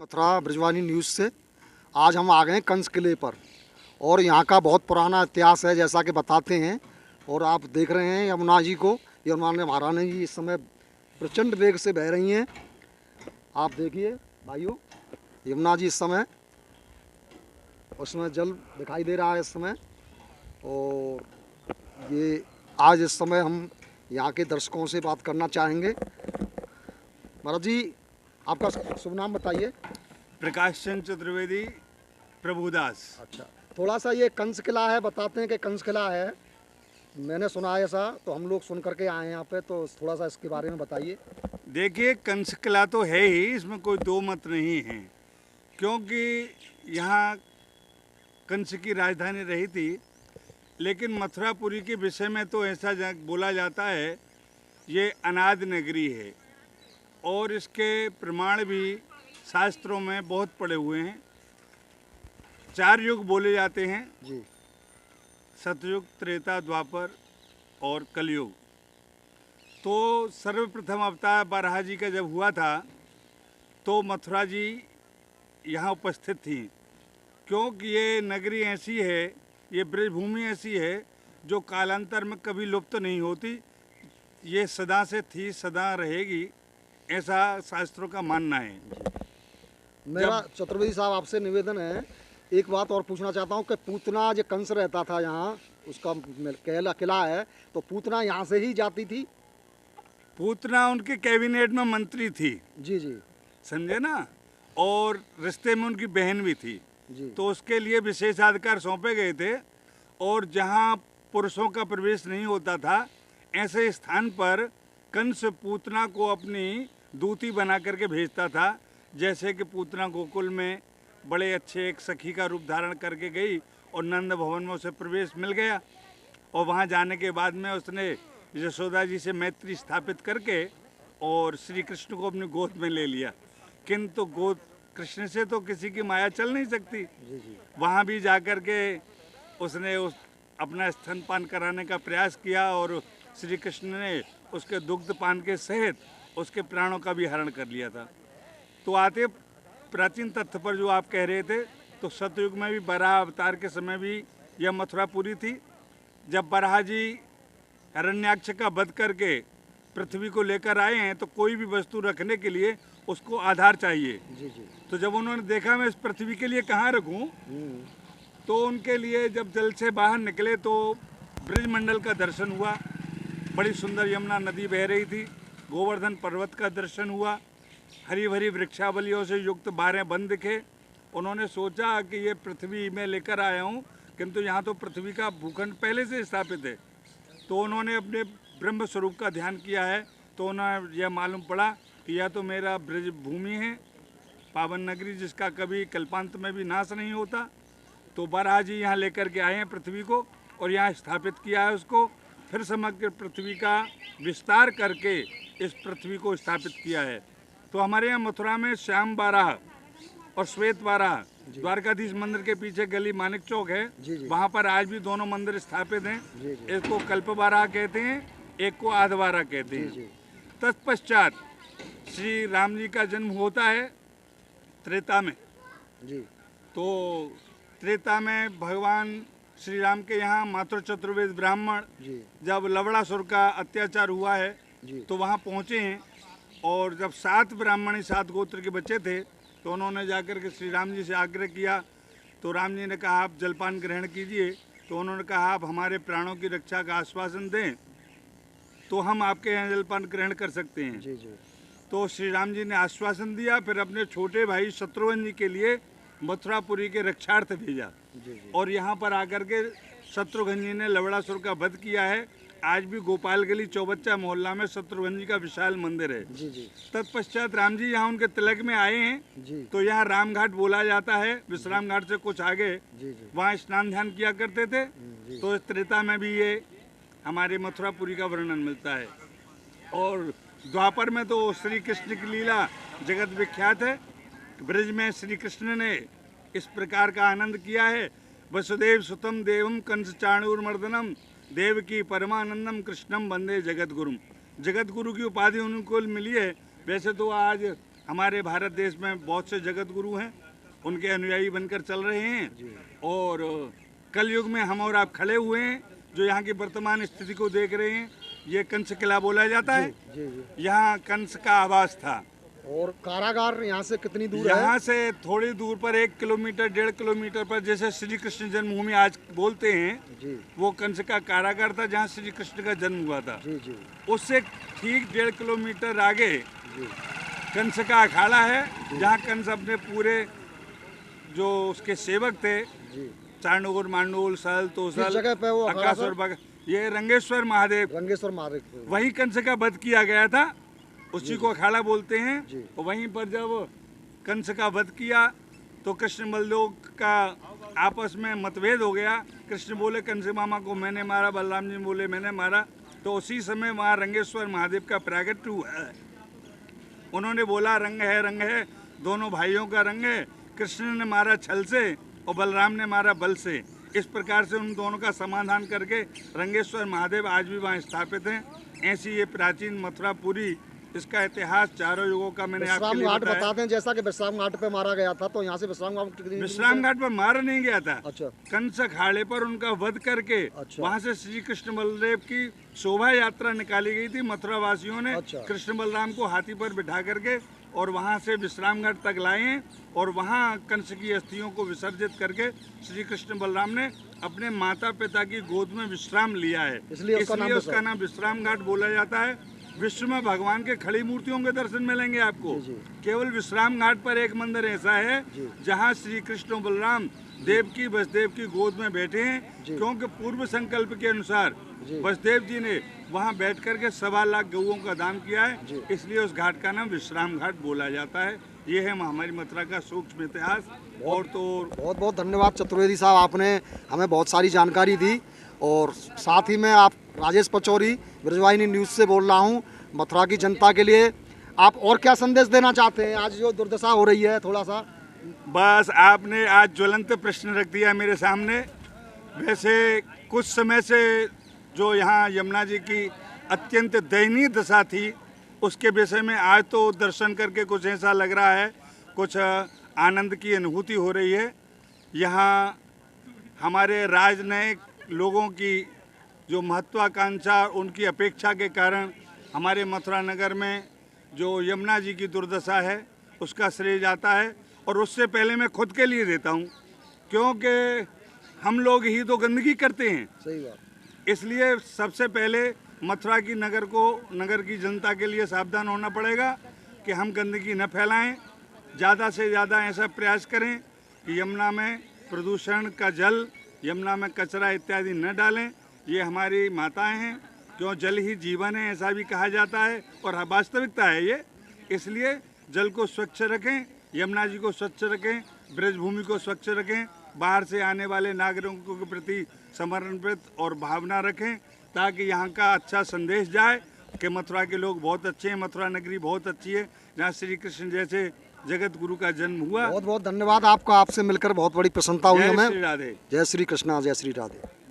Mathura ब्रजवानी news से आज हम आ गए हैं कंस किले पर। और यहाँ का बहुत पुराना इतिहास है जैसा कि बताते हैं। और आप देख रहे हैं यमुना जी को, यमुना महारानी जी इस समय प्रचंड वेग से बह रही हैं। आप देखिए भाइयों, यमुना जी इस समय, उसमें जल दिखाई दे रहा है इस समय। और ये आज इस समय हम यहाँ के दर्शकों से बात करना चाहेंगे। महाराज जी, आपका शुभ नाम बताइए। प्रकाश चंद चतुर्वेदी, प्रभुदास। अच्छा, थोड़ा सा ये कंस किला है, बताते हैं कि कंस किला है, मैंने सुना है ऐसा, तो हम लोग सुन करके आए हैं यहाँ पे, तो थोड़ा सा इसके बारे में बताइए। देखिए, कंस किला तो है ही, इसमें कोई दो मत नहीं है, क्योंकि यहाँ कंस की राजधानी रही थी। लेकिन मथुरापुरी के विषय में तो ऐसा बोला जाता है, ये अनादि नगरी है और इसके प्रमाण भी शास्त्रों में बहुत पड़े हुए हैं। 4 युग बोले जाते हैं जी। सतयुग, त्रेता, द्वापर और कलयुग। तो सर्वप्रथम अवतार बारहा जी का जब हुआ था तो मथुरा जी यहाँ उपस्थित थी, क्योंकि ये नगरी ऐसी है, ये ब्रजभूमि ऐसी है जो कालांतर में कभी लुप्त नहीं होती। ये सदा से थी, सदा रहेगी, ऐसा शास्त्रों का मानना है। मेरा चतुर्वेदी साहब आपसे निवेदन है, एक बात और पूछना चाहता हूँ कि पूतना जो कंस रहता था यहाँ, उसका किला है, तो पूतना यहाँ से ही जाती थी? पूतना उनके कैबिनेट में मंत्री थी। जी जी। समझे ना। और रिश्ते में उनकी बहन भी थी जी। तो उसके लिए विशेषाधिकार सौंपे गए थे। और जहाँ पुरुषों का प्रवेश नहीं होता था, ऐसे स्थान पर कंस पूतना को अपनी दूती बना करके भेजता था। जैसे कि पूतना गोकुल में बड़े अच्छे एक सखी का रूप धारण करके गई और नंद भवन में उसे प्रवेश मिल गया। और वहाँ जाने के बाद में उसने यशोदा जी से मैत्री स्थापित करके और श्री कृष्ण को अपनी गोद में ले लिया। किंतु गोद कृष्ण से तो किसी की माया चल नहीं सकती। वहाँ भी जाकर के उसने अपना स्तनपान कराने का प्रयास किया और श्री कृष्ण ने उसके दुग्ध पान के सहित उसके प्राणों का भी हरण कर लिया था। तो आते प्राचीन तथ्य पर जो आप कह रहे थे, तो सतयुग में भी बराह अवतार के समय भी यह मथुरापुरी थी। जब बराह जी हिरण्याक्ष का वध करके पृथ्वी को लेकर आए हैं, तो कोई भी वस्तु रखने के लिए उसको आधार चाहिए। जी जी। तो जब उन्होंने देखा मैं इस पृथ्वी के लिए कहाँ रखूँ, तो उनके लिए जब जल से बाहर निकले तो ब्रजमंडल का दर्शन हुआ। बड़ी सुंदर यमुना नदी बह रही थी। गोवर्धन पर्वत का दर्शन हुआ। हरी भरी वृक्षावलियों से युक्त 12 वन दिखे। उन्होंने सोचा कि ये पृथ्वी में लेकर आया हूँ, किंतु यहाँ तो पृथ्वी का भूखंड पहले से स्थापित है। तो उन्होंने अपने ब्रह्म स्वरूप का ध्यान किया है, तो उन्हें यह मालूम पड़ा कि यह तो मेरा ब्रज भूमि है, पावन नगरी, जिसका कभी कल्पांत में भी नाश नहीं होता। तो बराह जी यहाँ लेकर के आए हैं पृथ्वी को और यहाँ स्थापित किया है उसको। फिर समग्र पृथ्वी का विस्तार करके इस पृथ्वी को स्थापित किया है। तो हमारे यहाँ मथुरा में श्याम बाराह और श्वेत बाराह, द्वारकाधीश मंदिर के पीछे गली मानिक चौक है, वहाँ पर आज भी दोनों मंदिर स्थापित हैं। एक को कल्प बाराह कहते हैं, एक को आध बाराह कहते हैं। तत्पश्चात श्री राम जी का जन्म होता है त्रेता में। जी। तो त्रेता में भगवान श्री राम के यहाँ मातृ चतुर्वेद ब्राह्मण जब लवणासुर का अत्याचार हुआ है तो वहाँ पहुँचे हैं। और जब 7 ब्राह्मणी 7 गोत्र के बच्चे थे, तो उन्होंने जाकर के श्री राम जी से आग्रह किया। तो राम जी ने कहा आप जलपान ग्रहण कीजिए। तो उन्होंने कहा आप हमारे प्राणों की रक्षा का आश्वासन दें तो हम आपके यहाँ जलपान ग्रहण कर सकते हैं। जी जी। तो श्री राम जी ने आश्वासन दिया। फिर अपने छोटे भाई शत्रुघ्न जी के लिए मथुरापुरी के रक्षार्थ भेजा। और यहाँ पर आकर के शत्रुघ्न जी ने लवणासुर का वध किया है। आज भी गोपाल गली चौबच्चा मोहल्ला में शत्रुघ्न जी का विशाल मंदिर है। तत्पश्चात राम जी यहाँ उनके तिलक में आए हैं, तो यहाँ राम घाट बोला जाता है। विश्राम घाट से कुछ आगे वहाँ स्नान ध्यान किया करते थे। तो इस त्रेता में भी ये हमारे मथुरापुरी का वर्णन मिलता है। और द्वापर में तो श्री कृष्ण की लीला जगत विख्यात है। ब्रज में श्री कृष्ण ने इस प्रकार का आनंद किया है। वसुदेव सुतम देवम कंस चाणूरमर्दनम देवकी परमानंदम कृष्णम वंदे जगत गुरुम। जगत गुरु की उपाधि उनको मिली है। वैसे तो आज हमारे भारत देश में बहुत से जगत गुरु हैं, उनके अनुयायी बनकर चल रहे हैं। और कलयुग में हम और आप खड़े हुए हैं, जो यहाँ की वर्तमान स्थिति को देख रहे हैं। ये कंस किला बोला जाता है। यहाँ कंस का आवास था। और कारागार यहाँ से कितनी दूर है? यहाँ से थोड़ी दूर पर 1 किलोमीटर 1.5 किलोमीटर पर, जैसे श्री कृष्ण जन्मभूमि आज बोलते हैं जी। वो कंस का कारागार था जहाँ श्री कृष्ण का जन्म हुआ था। जी जी। उससे ठीक 1.5 किलोमीटर आगे कंस का अखाड़ा है, जहाँ कंस अपने पूरे जो उसके सेवक थे, चांडोल मांडोल सल तोसल जगह पे वो अकासुर, ये रंगेश्वर महादेव, वही कंस का वध किया गया था, उसी को अखाड़ा बोलते हैं। और वहीं पर जब कंस का वध किया तो कृष्ण बलदेव का आपस में मतभेद हो गया। कृष्ण बोले कंस मामा को मैंने मारा, बलराम जी बोले मैंने मारा। तो उसी समय वहाँ रंगेश्वर महादेव का प्रागट्य हुआ है। उन्होंने बोला रंग है, दोनों भाइयों का रंग है। कृष्ण ने मारा छल से और बलराम ने मारा बल से। इस प्रकार से उन दोनों का समाधान करके रंगेश्वर महादेव आज भी वहाँ स्थापित हैं। ऐसी ये प्राचीन मथुरापुरी, इसका इतिहास चारों युगों का मैंने आपके लिए बताया। बताते हैं, जैसा कि विश्राम घाट पे मारा गया था, तो यहाँ से विश्राम घाट पर मारा नहीं गया था। अच्छा। कंस अखाड़े पर उनका वध करके वहाँ से श्री कृष्ण बलदेव की शोभा यात्रा निकाली गई थी। मथुरा वासियों ने कृष्ण बलराम को हाथी पर बिठा करके और वहाँ से विश्राम घाट तक लाए हैं। और वहाँ कंस की अस्थियों को विसर्जित करके श्री कृष्ण बलराम ने अपने माता पिता की गोद में विश्राम लिया है, इसलिए उसका नाम विश्राम घाट बोला जाता है। विश्व में भगवान के खड़ी मूर्तियों के दर्शन मिलेंगे आपको। केवल विश्राम घाट पर एक मंदिर ऐसा है जहाँ श्री कृष्ण बलराम देवकी वसुदेव की गोद में बैठे हैं, क्योंकि पूर्व संकल्प के अनुसार वसुदेव जी ने वहाँ बैठ करके 1.25 लाख गऊओं का दान किया है, इसलिए उस घाट का नाम विश्राम घाट बोला जाता है। ये है हमारी मथुरा का सूक्ष्म इतिहास। और तो बहुत बहुत धन्यवाद चतुर्वेदी साहब, आपने हमें बहुत सारी जानकारी दी। और साथ ही मैं आप राजेश पचौरी ब्रजवाहिनी न्यूज़ से बोल रहा हूँ। मथुरा की जनता के लिए आप और क्या संदेश देना चाहते हैं? आज जो दुर्दशा हो रही है, थोड़ा सा बस आपने आज ज्वलंत प्रश्न रख दिया मेरे सामने। वैसे कुछ समय से जो यहाँ यमुना जी की अत्यंत दयनीय दशा थी, उसके विषय में आज तो दर्शन करके कुछ ऐसा लग रहा है, कुछ आनंद की अनुभूति हो रही है। यहाँ हमारे राजनयिक लोगों की जो महत्वाकांक्षा, उनकी अपेक्षा के कारण हमारे मथुरा नगर में जो यमुना जी की दुर्दशा है उसका श्रेय जाता है। और उससे पहले मैं खुद के लिए देता हूँ, क्योंकि हम लोग ही तो गंदगी करते हैं। सही बात। इसलिए सबसे पहले मथुरा की नगर की जनता के लिए सावधान होना पड़ेगा कि हम गंदगी न फैलाएं। ज़्यादा से ज़्यादा ऐसा प्रयास करें कि यमुना में प्रदूषण का जल, यमुना में कचरा इत्यादि न डालें। ये हमारी माताएं हैं, क्यों जल ही जीवन है ऐसा भी कहा जाता है, और वास्तविकता है ये। इसलिए जल को स्वच्छ रखें, यमुना जी को स्वच्छ रखें, ब्रजभूमि को स्वच्छ रखें, बाहर से आने वाले नागरिकों के प्रति समर्पित और भावना रखें, ताकि यहाँ का अच्छा संदेश जाए कि मथुरा के लोग बहुत अच्छे हैं, मथुरा नगरी बहुत अच्छी है, जहाँ श्री कृष्ण जैसे जगत गुरु का जन्म हुआ। बहुत बहुत धन्यवाद आपका, आपसे मिलकर बहुत बड़ी प्रसन्नता हुई हमें। जय श्री राधे। जय श्री कृष्णा, जय श्री राधे।